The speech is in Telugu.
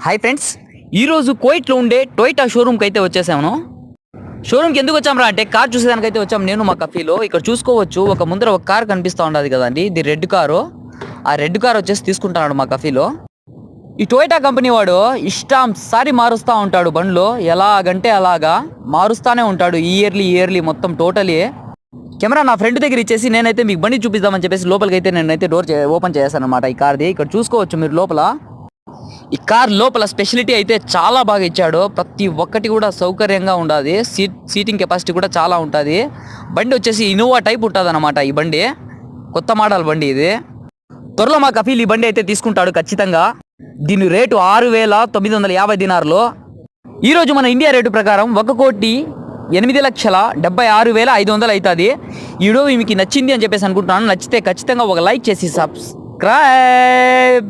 హాయ్ ఫ్రెండ్స్, ఈరోజు కోయిట్లో ఉండే టొయోటా షోరూమ్కి అయితే వచ్చేసాము. షోరూమ్కి ఎందుకు వచ్చామరా అంటే కార్ చూసేదానికైతే వచ్చాము నేను మా కఫీలో. ఇక్కడ చూసుకోవచ్చు ఒక ముందర ఒక కార్ కనిపిస్తూ ఉండదు కదండి, ఇది రెడ్ కారు. ఆ రెడ్ కార్ వచ్చేసి తీసుకుంటున్నాడు మా కఫీలో. ఈ టొయోటా కంపెనీ వాడు సారి మారుస్తూ ఉంటాడు బండ్లు, ఎలాగంటే అలాగా మారుస్తూనే ఉంటాడు. ఇయర్లీ మొత్తం టోటలీ. కెమెరా నా ఫ్రెండ్ దగ్గర ఇచ్చేసి నేనైతే మీకు బండి చూపిద్దామని చెప్పేసి లోపలికి అయితే నేనైతే డోర్ ఓపెన్ చేశాను అనమాట ఈ కార్ది. ఇక్కడ చూసుకోవచ్చు మీరు లోపల. ఈ కార్ లోపల స్పెషాలిటీ అయితే చాలా బాగా ఇచ్చాడు. ప్రతి ఒక్కటి కూడా సౌకర్యంగా ఉండాలి. సీటింగ్ కెపాసిటీ కూడా చాలా ఉంటుంది. బండి వచ్చేసి ఇన్నోవా టైప్ ఉంటుంది అనమాట. ఈ బండి కొత్త మోడల్ బండి ఇది. త్వరలో మా కఫీల్ ఈ బండి అయితే తీసుకుంటాడు ఖచ్చితంగా. దీని రేటు 6,950 దినార్లు. ఈరోజు మన ఇండియా రేటు ప్రకారం 1,08,76,500 అవుతుంది. ఈ వీడియో మీకు నచ్చింది అని చెప్పేసి అనుకుంటున్నాను. నచ్చితే ఖచ్చితంగా ఒక లైక్ చేసి సబ్స్క్రైబ్.